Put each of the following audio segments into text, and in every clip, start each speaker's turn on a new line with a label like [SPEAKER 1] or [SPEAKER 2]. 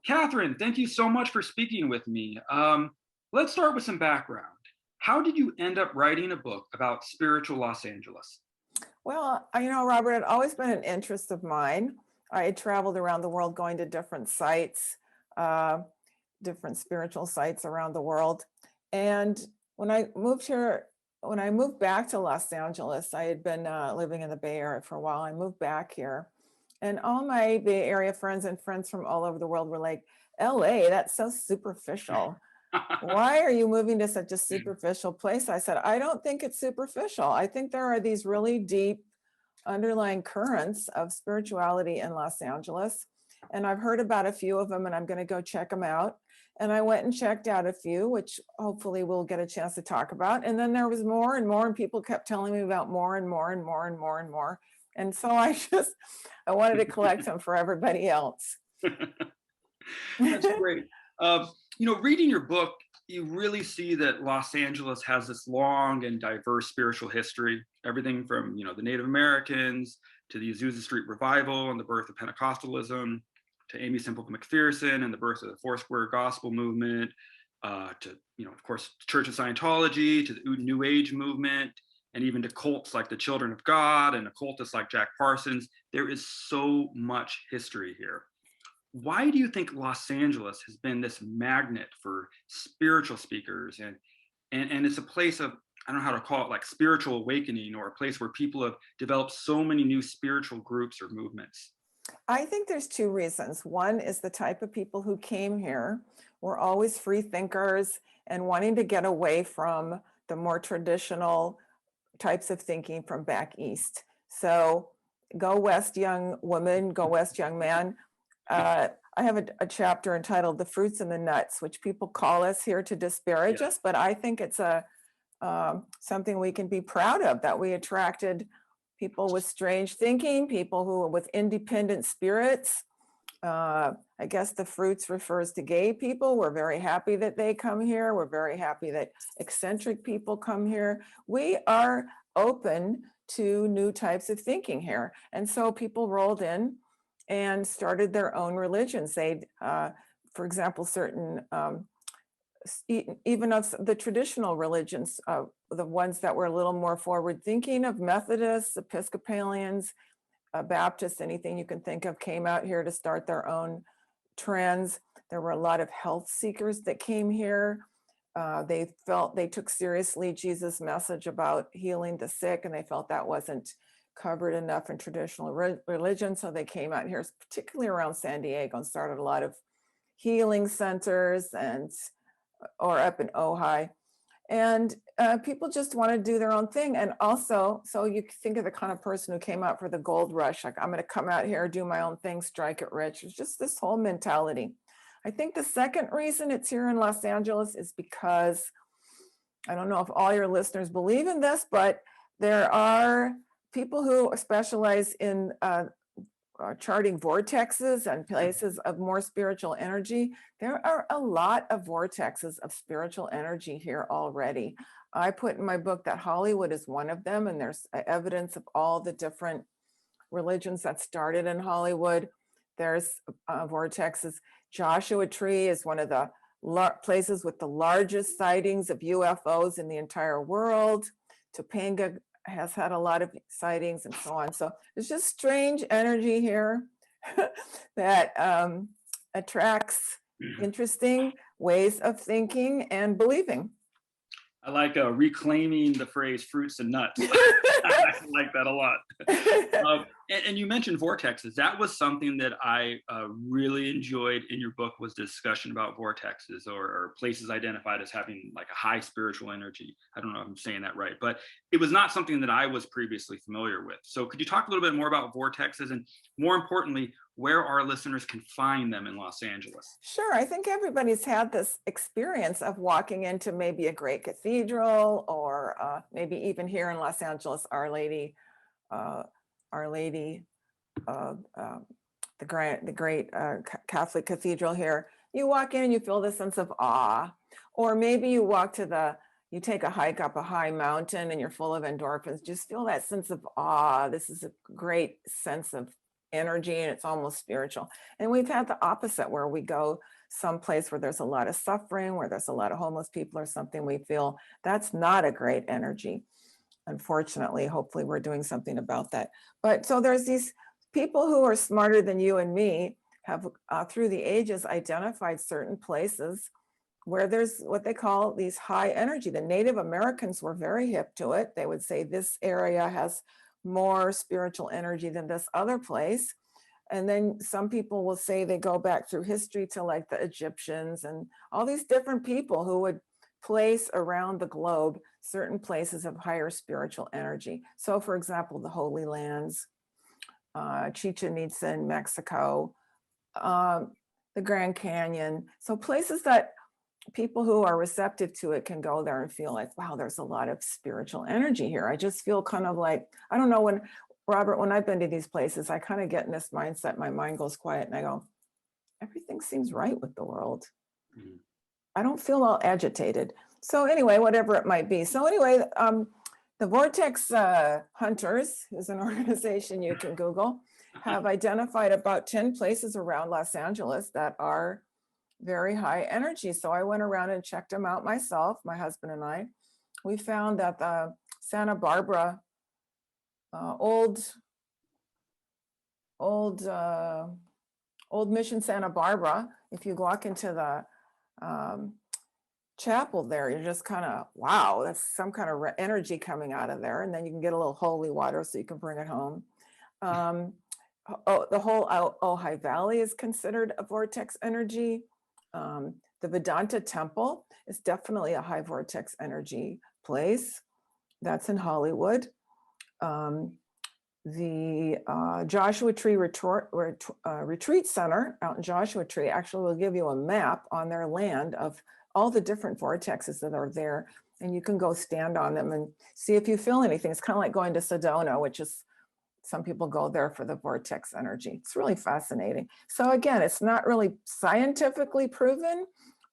[SPEAKER 1] Catherine, thank you so much for speaking with me. Let's start with some background. How did you end up writing a book about spiritual Los Angeles?
[SPEAKER 2] Well, Robert, it always been an interest of mine. I had traveled around the world going to different sites, uh, different spiritual sites around the world. And when I moved here, when I moved back to Los Angeles, I had been living in the Bay Area for a while. I moved back here, and all my Bay Area friends and friends from all over the world were like, LA, that's so superficial. Why are you moving to such a superficial place? I said, I don't think it's superficial. I think there are these really deep underlying currents of spirituality in Los Angeles. And I've heard about a few of them, and I'm going to go check them out. And I went and checked out a few, which hopefully we'll get a chance to talk about. And then there was more and more, and people kept telling me about more and more and more and more and more. And so I wanted to collect them for everybody else.
[SPEAKER 1] That's great. Reading your book, you really see that Los Angeles has this long and diverse spiritual history. Everything from the Native Americans to the Azusa Street Revival and the birth of Pentecostalism, to Amy Semple McPherson and the birth of the Foursquare Gospel Movement, to of course, Church of Scientology, to the New Age movement, and even to cults like the Children of God and occultists like Jack Parsons. There is so much history here. Why do you think Los Angeles has been this magnet for spiritual speakers, and it's a place of, I don't know how to call it, like spiritual awakening, or a place where people have developed so many new spiritual groups or movements?
[SPEAKER 2] I think there's two reasons. One is the type of people who came here were always free thinkers and wanting to get away from the more traditional types of thinking from back east. So go west, young woman, go west, young man. I have a chapter entitled The Fruits and the Nuts, which people call us here to disparage us, but I think it's something we can be proud of, that we attracted people with strange thinking, people who with independent spirits. I guess the fruits refers to gay people. We're very happy that they come here. We're very happy that eccentric people come here. We are open to new types of thinking here. And so people rolled in and started their own religions. They, for example, certain, even of the traditional religions, the ones that were a little more forward thinking, of Methodists, Episcopalians, Baptists, anything you can think of, came out here to start their own trends. There were a lot of health seekers that came here. They felt they took seriously Jesus' message about healing the sick, and they felt that wasn't covered enough in traditional religion. So they came out here, particularly around San Diego, and started a lot of healing centers or up in Ojai. And people just want to do their own thing. And also, so you think of the kind of person who came out for the gold rush, like, I'm going to come out here, do my own thing, strike it rich. It's just this whole mentality. I think the second reason it's here in Los Angeles is because, I don't know if all your listeners believe in this, but there are people who specialize in charting vortexes and places of more spiritual energy. There are a lot of vortexes of spiritual energy here already. I put in my book that Hollywood is one of them, and there's evidence of all the different religions that started in Hollywood. There's vortexes. Joshua Tree is one of the places with the largest sightings of UFOs in the entire world. Topanga has had a lot of sightings and so on. So there's just strange energy here that attracts interesting ways of thinking and believing.
[SPEAKER 1] I like reclaiming the phrase fruits and nuts. I like that a lot. And you mentioned vortexes. That was something that I really enjoyed in your book, was discussion about vortexes, or places identified as having like a high spiritual energy. I don't know if I'm saying that right, but it was not something that I was previously familiar with. So could you talk a little bit more about vortexes, and more importantly, where our listeners can find them in Los Angeles?
[SPEAKER 2] Sure. I think everybody's had this experience of walking into maybe a great cathedral, or maybe even here in Los Angeles, Our Lady, the great Catholic cathedral here. You walk in and you feel this sense of awe. Or maybe you take a hike up a high mountain and you're full of endorphins. Just feel that sense of awe. This is a great sense of energy and it's almost spiritual. And we've had the opposite, where we go someplace where there's a lot of suffering, where there's a lot of homeless people or something, we feel that's not a great energy. Unfortunately, hopefully we're doing something about that. But so there's these people who are smarter than you and me have through the ages identified certain places where there's what they call these high energy. The Native Americans were very hip to it. They would say this area has more spiritual energy than this other place. And then some people will say they go back through history to like the Egyptians and all these different people who would place around the globe certain places of higher spiritual energy. So for example, the Holy Lands, Chichen Itza in Mexico, the Grand Canyon. So places that people who are receptive to it can go there and feel like, wow, there's a lot of spiritual energy here. I just feel kind of like, I don't know, when Robert, when I've been to these places, I kind of get in this mindset, my mind goes quiet and I go, everything seems right with the world. Mm-hmm. I don't feel all agitated. So anyway, whatever it might be. So anyway, the Vortex Hunters is an organization you can Google, have identified about 10 places around Los Angeles that are very high energy. So I went around and checked them out myself, my husband and I. We found that the Santa Barbara, old Mission Santa Barbara, if you walk into the chapel there, you're just kind of, wow, that's some kind of energy coming out of there. And then you can get a little holy water so you can bring it home. The whole Ojai Valley is considered a vortex energy. The Vedanta Temple is definitely a high vortex energy place. That's in Hollywood. The Joshua Tree Retreat Center out in Joshua Tree actually will give you a map on their land of all the different vortexes that are there. And you can go stand on them and see if you feel anything. It's kind of like going to Sedona, which is, some people go there for the vortex energy. It's really fascinating. So again, it's not really scientifically proven,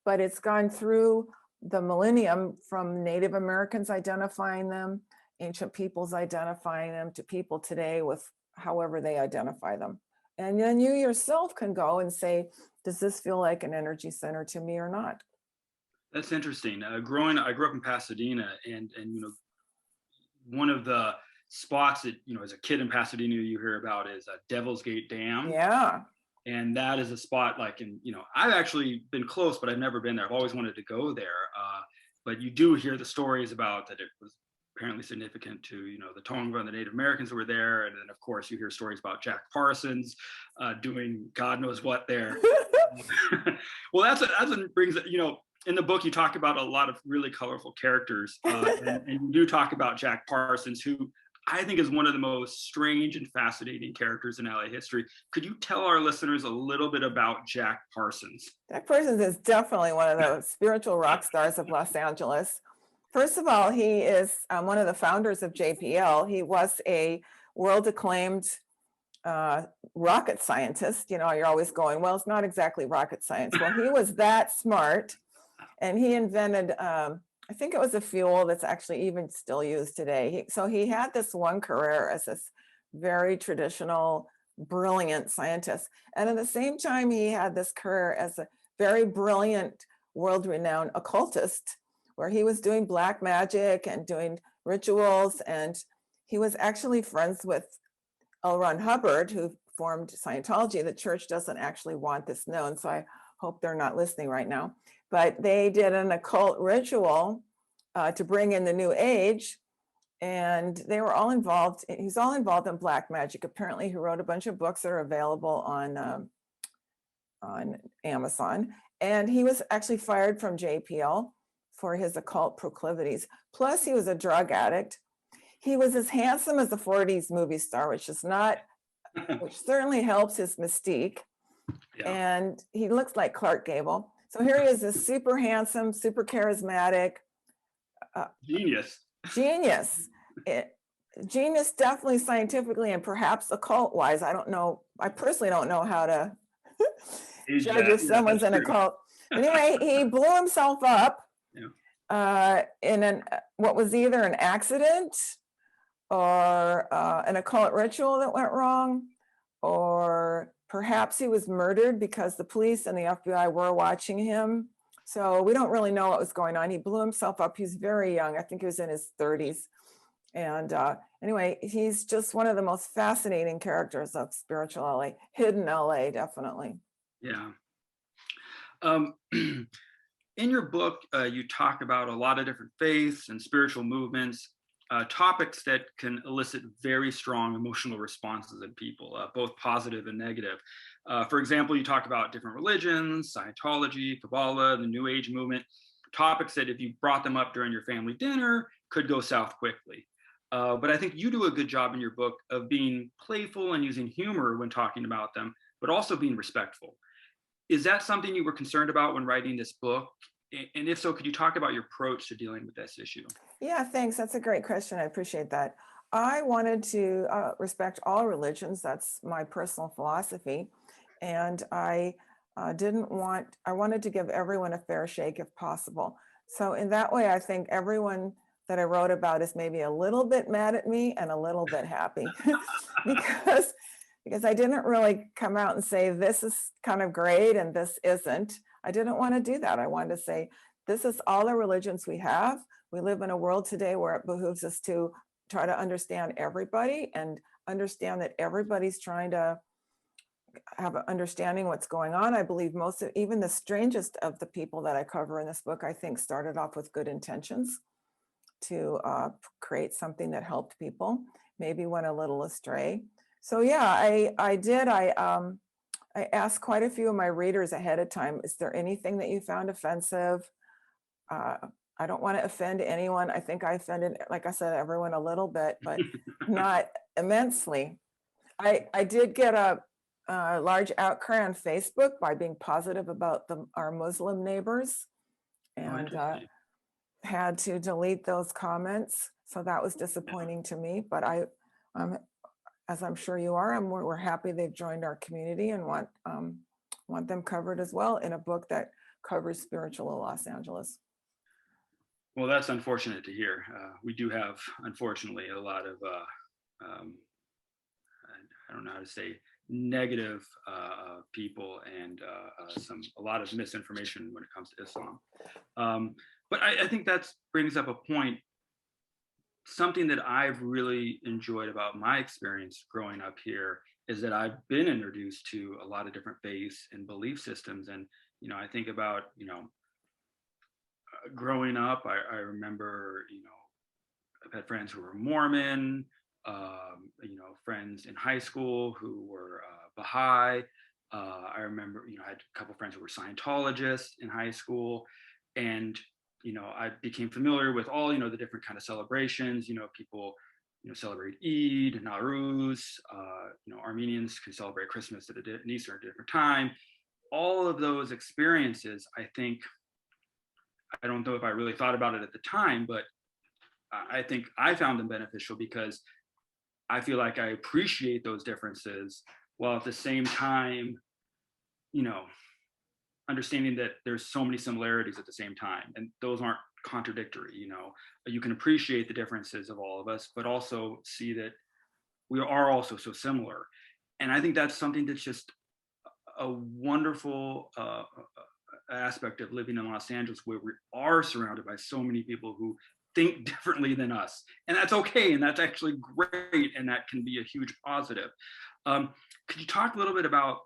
[SPEAKER 2] but it's gone through the millennium from Native Americans identifying them, ancient peoples identifying them, to people today with however they identify them. And then you yourself can go and say, does this feel like an energy center to me or not?
[SPEAKER 1] That's interesting. I grew up in Pasadena, and one of the spots that, as a kid in Pasadena you hear about is Devil's Gate Dam.
[SPEAKER 2] Yeah.
[SPEAKER 1] And that is a spot like I've actually been close, but I've never been there. I've always wanted to go there. But you do hear the stories about that it was apparently significant to, the Tongva and the Native Americans who were there. And then of course you hear stories about Jack Parsons doing God knows what there. Well, that's what brings it, in the book, you talk about a lot of really colorful characters, and you do talk about Jack Parsons, who I think is one of the most strange and fascinating characters in LA history. Could you tell our listeners a little bit about Jack Parsons?
[SPEAKER 2] Jack Parsons is definitely one of the spiritual rock stars of Los Angeles. First of all, he is one of the founders of JPL. He was a world-acclaimed rocket scientist. You're always going, well, it's not exactly rocket science. Well, he was that smart, and he invented, I think it was a fuel that's actually even still used today. So he had this one career as this very traditional, brilliant scientist. And at the same time, he had this career as a very brilliant, world-renowned occultist, where he was doing black magic and doing rituals. And he was actually friends with L. Ron Hubbard, who formed Scientology. The church doesn't actually want this known, so I hope they're not listening right now. But they did an occult ritual to bring in the new age, and they were all involved. He's all involved in black magic. Apparently, he wrote a bunch of books that are available on Amazon. And he was actually fired from JPL for his occult proclivities. Plus, he was a drug addict. He was as handsome as a 40s movie star, which certainly helps his mystique. Yeah. And he looks like Clark Gable. So here he is, this super handsome, super charismatic.
[SPEAKER 1] Genius.
[SPEAKER 2] Genius, definitely scientifically and perhaps occult-wise. I don't know. I personally don't know how to judge if someone's in a cult. Anyway, he blew himself up in what was either an accident or an occult ritual that went wrong. or perhaps he was murdered because the police and the FBI were watching him. So we don't really know what was going on. He blew himself up. He's very young. I think he was in his 30s. And anyway, he's just one of the most fascinating characters of Spiritual L.A., hidden L.A., definitely.
[SPEAKER 1] Yeah. In your book, you talk about a lot of different faiths and spiritual movements, topics that can elicit very strong emotional responses in people, both positive and negative. For example, you talk about different religions, Scientology, Kabbalah, the New Age movement, topics that if you brought them up during your family dinner could go south quickly. But I think you do a good job in your book of being playful and using humor when talking about them, but also being respectful. Is that something you were concerned about when writing this book? And if so, could you talk about your approach to dealing with this issue?
[SPEAKER 2] Yeah, thanks. That's a great question. I appreciate that. I wanted to respect all religions. That's my personal philosophy. And I wanted to give everyone a fair shake if possible. So in that way, I think everyone that I wrote about is maybe a little bit mad at me and a little bit happy because I didn't really come out and say, this is kind of great and this isn't. I didn't want to do that. I wanted to say, this is all the religions we have. We live in a world today where it behooves us to try to understand everybody and understand that everybody's trying to have an understanding what's going on. I believe even the strangest of the people that I cover in this book, I think started off with good intentions to create something that helped people, maybe went a little astray. So yeah, I did. I asked quite a few of my readers ahead of time, is there anything that you found offensive? I don't want to offend anyone. I think I offended, like I said, everyone a little bit, but not immensely. I did get a large outcry on Facebook by being positive about our Muslim neighbors, and had to delete those comments. So that was disappointing to me, but as I'm sure you are, we're happy they've joined our community and want them covered as well in a book that covers spiritual Los Angeles.
[SPEAKER 1] Well, that's unfortunate to hear. We do have, unfortunately, a lot of, I don't know how to say, negative people and a lot of misinformation when it comes to Islam. But I think that brings up a point. Something that I've really enjoyed about my experience growing up here is that I've been introduced to a lot of different faiths and belief systems. And, I think about, growing up, I remember, I've had friends who were Mormon, friends in high school who were Baha'i. I remember, I had a couple friends who were Scientologists in high school. And I became familiar with all, the different kind of celebrations, people, celebrate Eid, Nowruz, Armenians can celebrate Christmas and Easter at a different time. All of those experiences, I think, I don't know if I really thought about it at the time, but I think I found them beneficial because I feel like I appreciate those differences while at the same time, understanding that there's so many similarities at the same time, and those aren't contradictory. You can appreciate the differences of all of us, but also see that we are also so similar. And I think that's something that's just a wonderful aspect of living in Los Angeles, where we are surrounded by so many people who think differently than us, and that's okay, and that's actually great, and that can be a huge positive. Could you talk a little bit about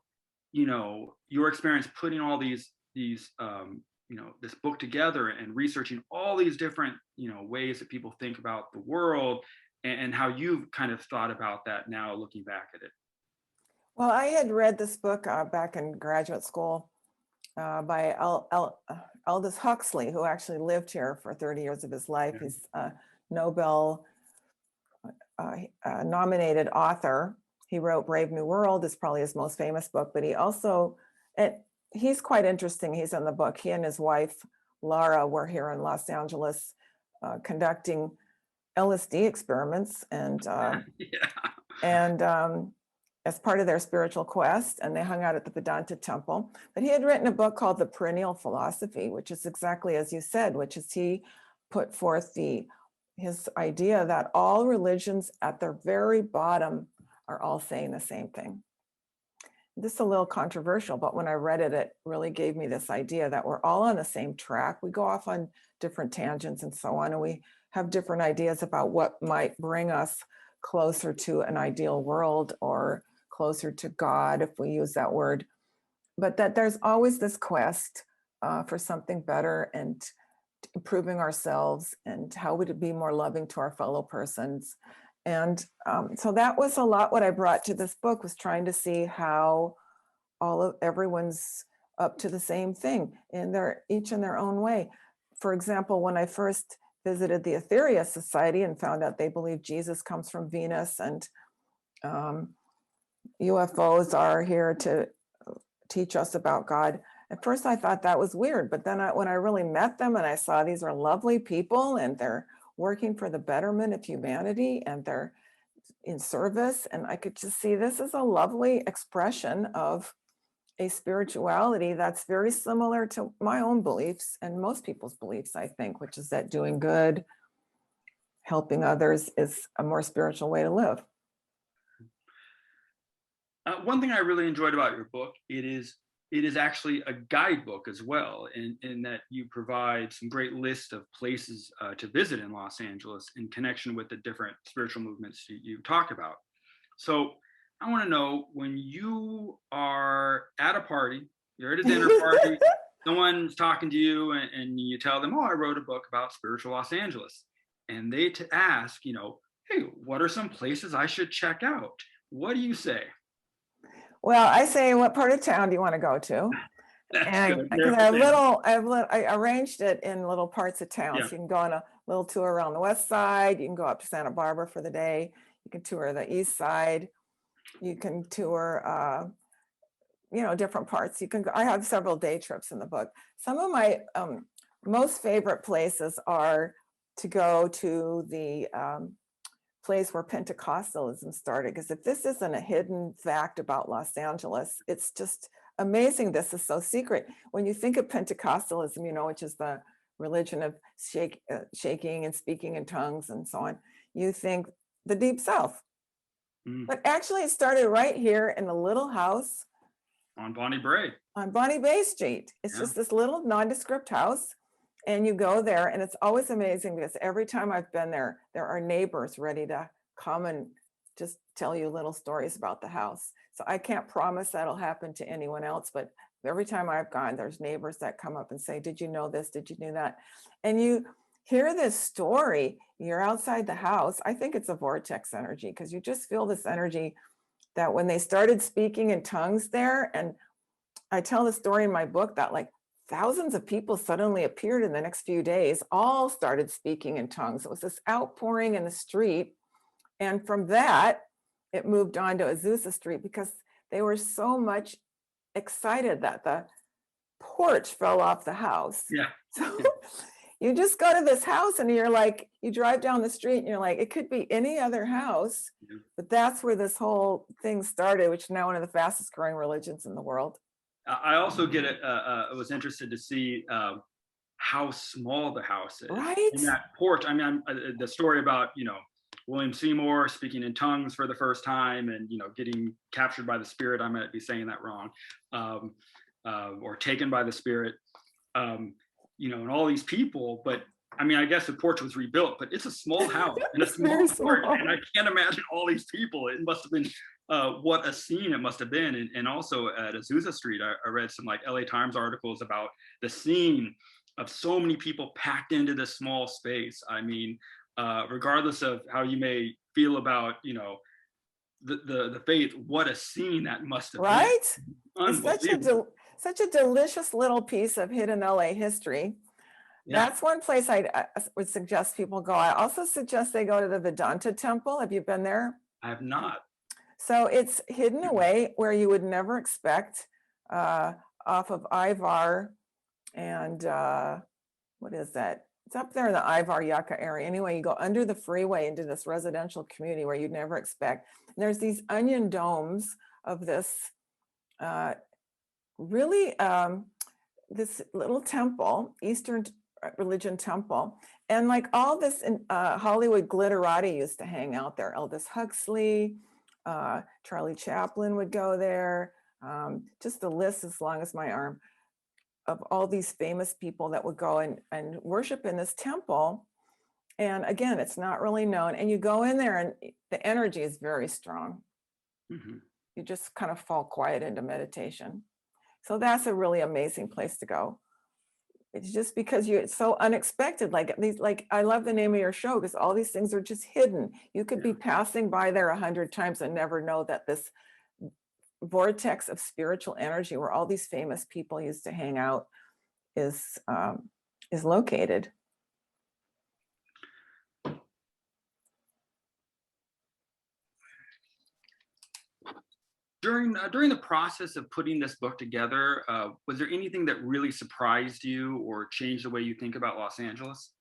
[SPEAKER 1] your experience putting all these this book together and researching all these different ways that people think about the world, and how you've kind of thought about that now looking back at it?
[SPEAKER 2] Well, I had read this book back in graduate school by Aldous Huxley, who actually lived here for 30 years of his life. Yeah. He's a Nobel nominated author. He wrote Brave New World, is probably his most famous book, but he also, he's quite interesting. He's in the book. He and his wife, Laura, were here in Los Angeles conducting LSD experiments and as part of their spiritual quest, and they hung out at the Vedanta Temple. But he had written a book called The Perennial Philosophy, which is exactly as you said, which is he put forth his idea that all religions at their very bottom are all saying the same thing. this is a little controversial, but when I read it, it really gave me this idea that we're all on the same track. We go off on different tangents and so on, and we have different ideas about what might bring us closer to an ideal world or closer to God, if we use that word. But that there's always this quest for something better and improving ourselves and how we to be more loving to our fellow persons. And so that was a lot what I brought to this book, was trying to see how everyone's up to the same thing in each in their own way. For example, when I first visited the Etheria Society and found out they believe Jesus comes from Venus and UFOs are here to teach us about God. At first I thought that was weird, but then when I really met them and I saw these are lovely people and they're working for the betterment of humanity and they're in service, and I could just see this is a lovely expression of a spirituality that's very similar to my own beliefs and most people's beliefs, I think, which is that doing good, helping others is a more spiritual way to live.
[SPEAKER 1] One thing I really enjoyed about your book, it is actually a guidebook as well, in that you provide some great list of places to visit in Los Angeles in connection with the different spiritual movements you talk about. So I want to know, when you are at a party, you're at a dinner party, someone's talking to you and you tell them, oh, I wrote a book about spiritual Los Angeles. And they ask, hey, what are some places I should check out? What do you say?
[SPEAKER 2] Well, I say, what part of town do you want to go to? And because I arranged it in little parts of town.
[SPEAKER 1] Yeah.
[SPEAKER 2] So you can go on a little tour around the west side. You can go up to Santa Barbara for the day. You can tour the east side. You can tour, different parts. I have several day trips in the book. Some of my most favorite places are to go to the place where Pentecostalism started. Because if this isn't a hidden fact about Los Angeles, it's just amazing. This is so secret. When you think of Pentecostalism, which is the religion of shaking and speaking in tongues and so on, you think the Deep South. But actually it started right here in a little house
[SPEAKER 1] on Bonnie Brae.
[SPEAKER 2] On Bonnie Brae Street. It's just this little nondescript house. And you go there, and it's always amazing because every time I've been there, there are neighbors ready to come and just tell you little stories about the house. So I can't promise that'll happen to anyone else, but every time I've gone, there's neighbors that come up and say, did you know this? Did you know that? And you hear this story, you're outside the house. I think it's a vortex energy, because you just feel this energy that when they started speaking in tongues there, and I tell the story in my book that like thousands of people suddenly appeared in the next few days, all started speaking in tongues. It was this outpouring in the street. And from that, it moved on to Azusa Street because they were so much excited that the porch fell off the house.
[SPEAKER 1] Yeah.
[SPEAKER 2] So you just go to this house and you're like, you drive down the street and you're like, it could be any other house. Yeah. But that's where this whole thing started, which is now one of the fastest growing religions in the world.
[SPEAKER 1] I also was interested to see how small the house is.
[SPEAKER 2] Right.
[SPEAKER 1] And that porch. I mean, the story about, William Seymour speaking in tongues for the first time and, getting captured by the spirit. I might be saying that wrong. Or taken by the spirit, and all these people. But I mean, I guess the porch was rebuilt, but it's a small house and a small porch. And I can't imagine all these people. It must have been what a scene it must have been. And also at Azusa Street, I read some like LA Times articles about the scene of so many people packed into this small space. I mean, regardless of how you may feel about, the faith, what a scene that must have been.
[SPEAKER 2] Right? It's such a delicious little piece of hidden LA history. Yeah. That's one place I would suggest people go. I also suggest they go to the Vedanta Temple. Have you been there?
[SPEAKER 1] I have not.
[SPEAKER 2] So it's hidden away where you would never expect, off of Ivar and what is that? It's up there in the Ivar Yucca area. Anyway, you go under the freeway into this residential community where you'd never expect. And there's these onion domes of this this little temple, Eastern religion temple. And like all this Hollywood glitterati used to hang out there. Aldous Huxley, Charlie Chaplin would go there. just a list as long as my arm of all these famous people that would go and worship in this temple. And again, it's not really known. And you go in there and the energy is very strong.
[SPEAKER 1] Mhm.
[SPEAKER 2] You just kind of fall quiet into meditation. So that's a really amazing place to go. It's just because it's so unexpected. Like these, like I love the name of your show because all these things are just hidden. You could be passing by there 100 times and never know that this vortex of spiritual energy where all these famous people used to hang out is located.
[SPEAKER 1] During the process of putting this book together, was there anything that really surprised you or changed the way you think about Los Angeles?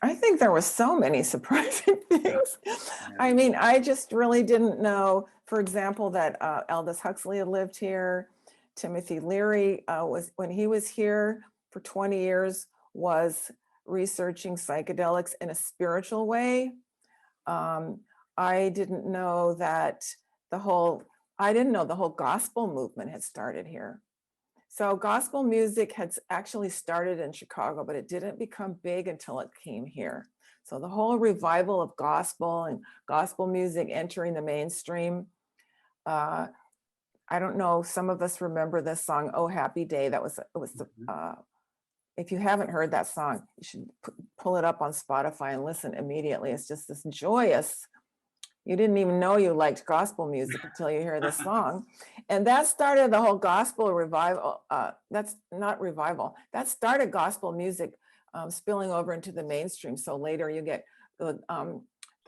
[SPEAKER 2] I think there were so many surprising things. I mean, I just really didn't know, for example, that Aldous Huxley had lived here. Timothy Leary was, when he was here for 20 years, was researching psychedelics in a spiritual way. I didn't know that the whole gospel movement had started here. So gospel music had actually started in Chicago, but it didn't become big until it came here. So the whole revival of gospel and gospel music entering the mainstream. I don't know, some of us remember this song, "Oh Happy Day." If you haven't heard that song, you should pull it up on Spotify and listen immediately. It's just this joyous, you didn't even know you liked gospel music until you hear this song. And that started the whole gospel revival. That's not revival. That started gospel music spilling over into the mainstream. So later you get the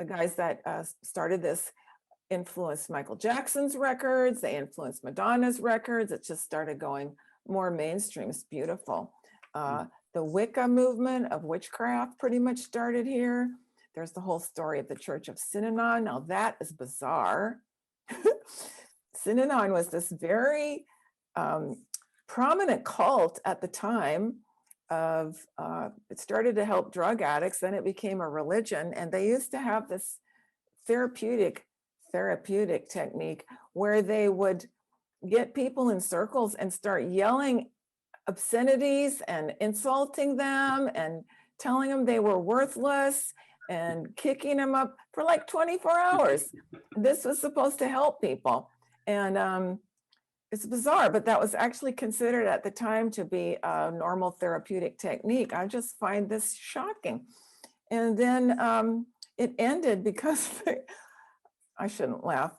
[SPEAKER 2] guys that started this influenced Michael Jackson's records. They influenced Madonna's records. It just started going more mainstream. It's beautiful. The Wicca movement of witchcraft pretty much started here. There's the whole story of the Church of Synanon. Now that is bizarre. Synanon was this very prominent cult at the time of, it started to help drug addicts, then it became a religion, and they used to have this therapeutic technique where they would get people in circles and start yelling obscenities and insulting them and telling them they were worthless and kicking them up for like 24 hours. This was supposed to help people. And it's bizarre, but that was actually considered at the time to be a normal therapeutic technique. I just find this shocking. And then it ended because I shouldn't laugh.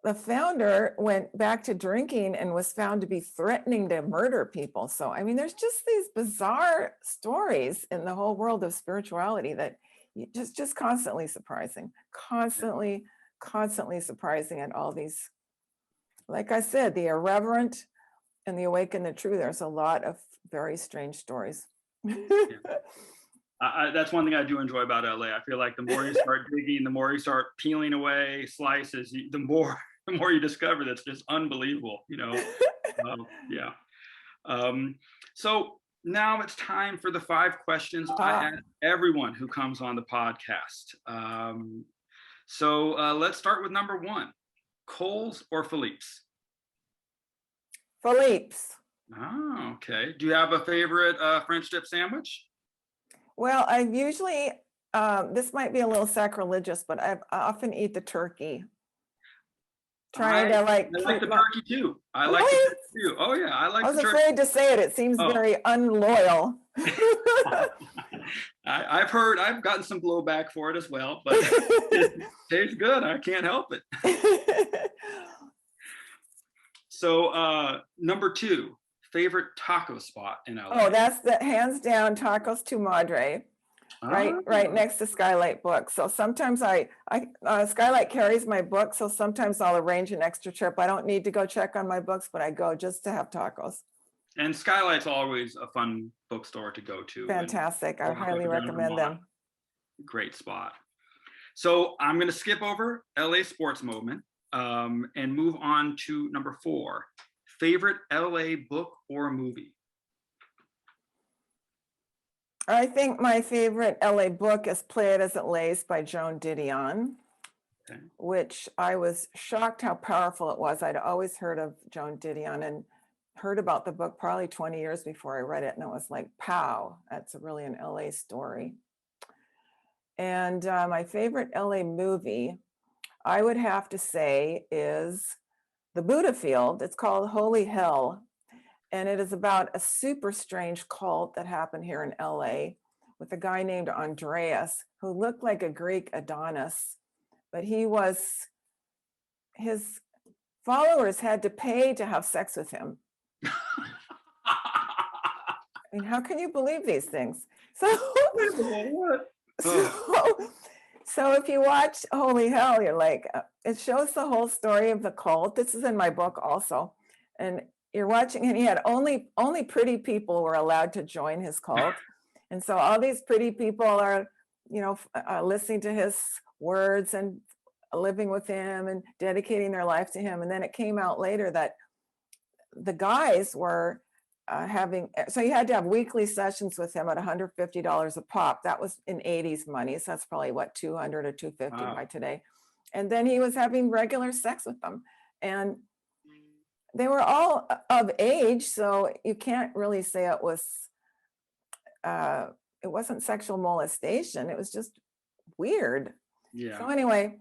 [SPEAKER 2] The founder went back to drinking and was found to be threatening to murder people. So, I mean, there's just these bizarre stories in the whole world of spirituality that just constantly surprising, constantly surprising. And all these, like I said, the irreverent and the awakened the true, there's a lot of very strange stories.
[SPEAKER 1] That's one thing I do enjoy about LA. I feel like the more you start digging, the more you start peeling away slices, the more you discover that's just unbelievable, you know. So now it's time for the 5 questions I ask everyone who comes on the podcast. So let's start with number 1. Coles or Philippe's?
[SPEAKER 2] Philippe's.
[SPEAKER 1] Oh, okay. Do you have a favorite French dip sandwich?
[SPEAKER 2] Well, I usually, this might be a little sacrilegious, but I often eat the turkey. I like the
[SPEAKER 1] turkey too. I like the turkey too. Oh yeah, I like the turkey.
[SPEAKER 2] I was afraid to say it. It seems very unloyal.
[SPEAKER 1] I've gotten some blowback for it as well, but it tastes good. I can't help it. So number 2, favorite taco spot in LA?
[SPEAKER 2] Oh, that's the hands down Tacos Tu Madre, right next to Skylight Books. So sometimes Skylight carries my book, so sometimes I'll arrange an extra trip. I don't need to go check on my books, but I go just to have tacos.
[SPEAKER 1] And Skylight's always a fun bookstore to go to.
[SPEAKER 2] Fantastic. I highly recommend them.
[SPEAKER 1] Great spot. So I'm going to skip over LA sports moment and move on to number 4. Favorite LA book or movie?
[SPEAKER 2] I think my favorite LA book is Play It As It Lays by Joan Didion.
[SPEAKER 1] Okay.
[SPEAKER 2] which I was shocked how powerful it was. I'd always heard of Joan Didion and heard about the book probably 20 years before I read it. And it was like, pow, that's really an LA story. And my favorite LA movie, I would have to say, is The Buddha Field. It's called Holy Hell. And it is about a super strange cult that happened here in LA with a guy named Andreas who looked like a Greek Adonis, but his followers had to pay to have sex with him. I mean, how can you believe these things? So,
[SPEAKER 1] What?
[SPEAKER 2] so if you watch Holy Hell, you're like, it shows the whole story of the cult. This is in my book also. And you're watching, and he had only pretty people were allowed to join his cult. And so all these pretty people are, listening to his words and living with him and dedicating their life to him. And then it came out later that the guys were so you had to have weekly sessions with him at $150 a pop. That was in 80s money. So that's probably what, 200 or 250 by today. And then he was having regular sex with them. And they were all of age. So you can't really say it wasn't sexual molestation. It was just weird.
[SPEAKER 1] Yeah.
[SPEAKER 2] So anyway,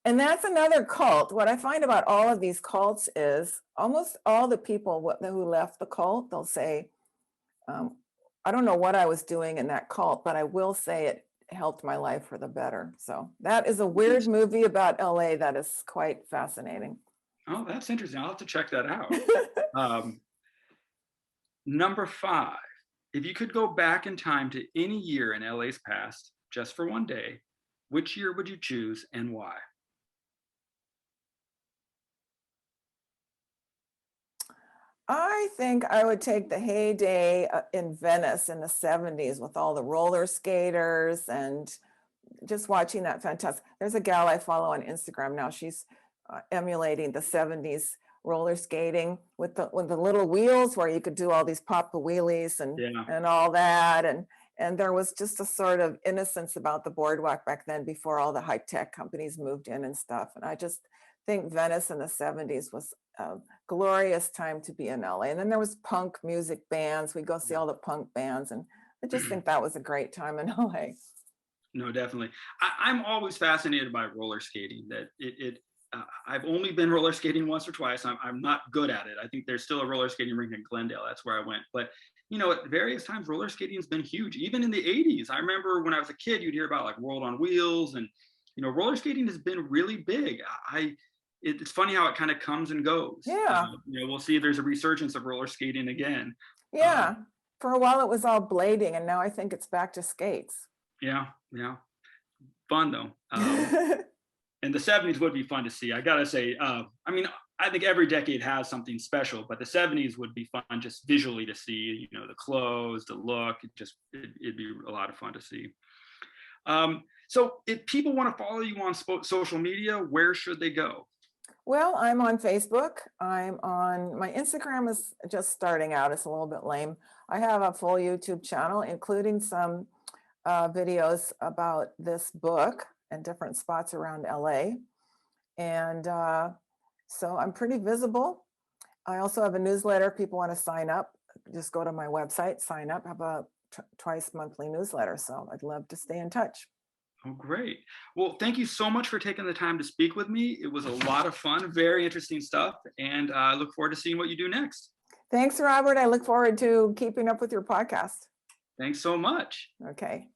[SPEAKER 2] and that's another cult. What I find about all of these cults is almost all the people who left the cult, they'll say, I don't know what I was doing in that cult, but I will say it helped my life for the better. So that is a weird movie about LA that is quite fascinating.
[SPEAKER 1] Oh, that's interesting. I'll have to check that out. Number 5, if you could go back in time to any year in LA's past, just for one day, which year would you choose and why?
[SPEAKER 2] I think I would take the heyday in Venice in the 70s with all the roller skaters and just watching that fantastic. There's a gal I follow on Instagram now. She's emulating the 70s roller skating with the little wheels where you could do all these pop wheelies and all that. And there was just a sort of innocence about the boardwalk back then before all the high tech companies moved in and stuff. And I just think Venice in the 70s was a glorious time to be in LA. And then there was punk music bands. We'd go see all the punk bands. And I just think that was a great time in LA.
[SPEAKER 1] No, definitely. I'm always fascinated by roller skating. That I've only been roller skating once or twice. I'm not good at it. I think there's still a roller skating rink in Glendale. That's where I went. But at various times, roller skating has been huge. Even in the 80s, I remember when I was a kid, you'd hear about like World on Wheels, and roller skating has been really big. It's funny how it kind of comes and goes.
[SPEAKER 2] Yeah.
[SPEAKER 1] We'll see if there's a resurgence of roller skating again.
[SPEAKER 2] Yeah. For a while, it was all blading, and now I think it's back to skates.
[SPEAKER 1] Yeah. Fun though. And the 70s would be fun to see. I gotta say, I think every decade has something special, but the 70s would be fun just visually to see, the clothes, the look, it'd be a lot of fun to see. So if people want to follow you on social media, where should they go?
[SPEAKER 2] Well, I'm on Facebook. My Instagram is just starting out. It's a little bit lame. I have a full YouTube channel, including some videos about this book and different spots around LA. And so I'm pretty visible. I also have a newsletter. If people want to sign up, just go to my website, sign up, have a twice monthly newsletter. So I'd love to stay in touch.
[SPEAKER 1] Oh, great. Well, thank you so much for taking the time to speak with me. It was a lot of fun, very interesting stuff. And I look forward to seeing what you do next.
[SPEAKER 2] Thanks, Robert. I look forward to keeping up with your podcast.
[SPEAKER 1] Thanks so much.
[SPEAKER 2] Okay.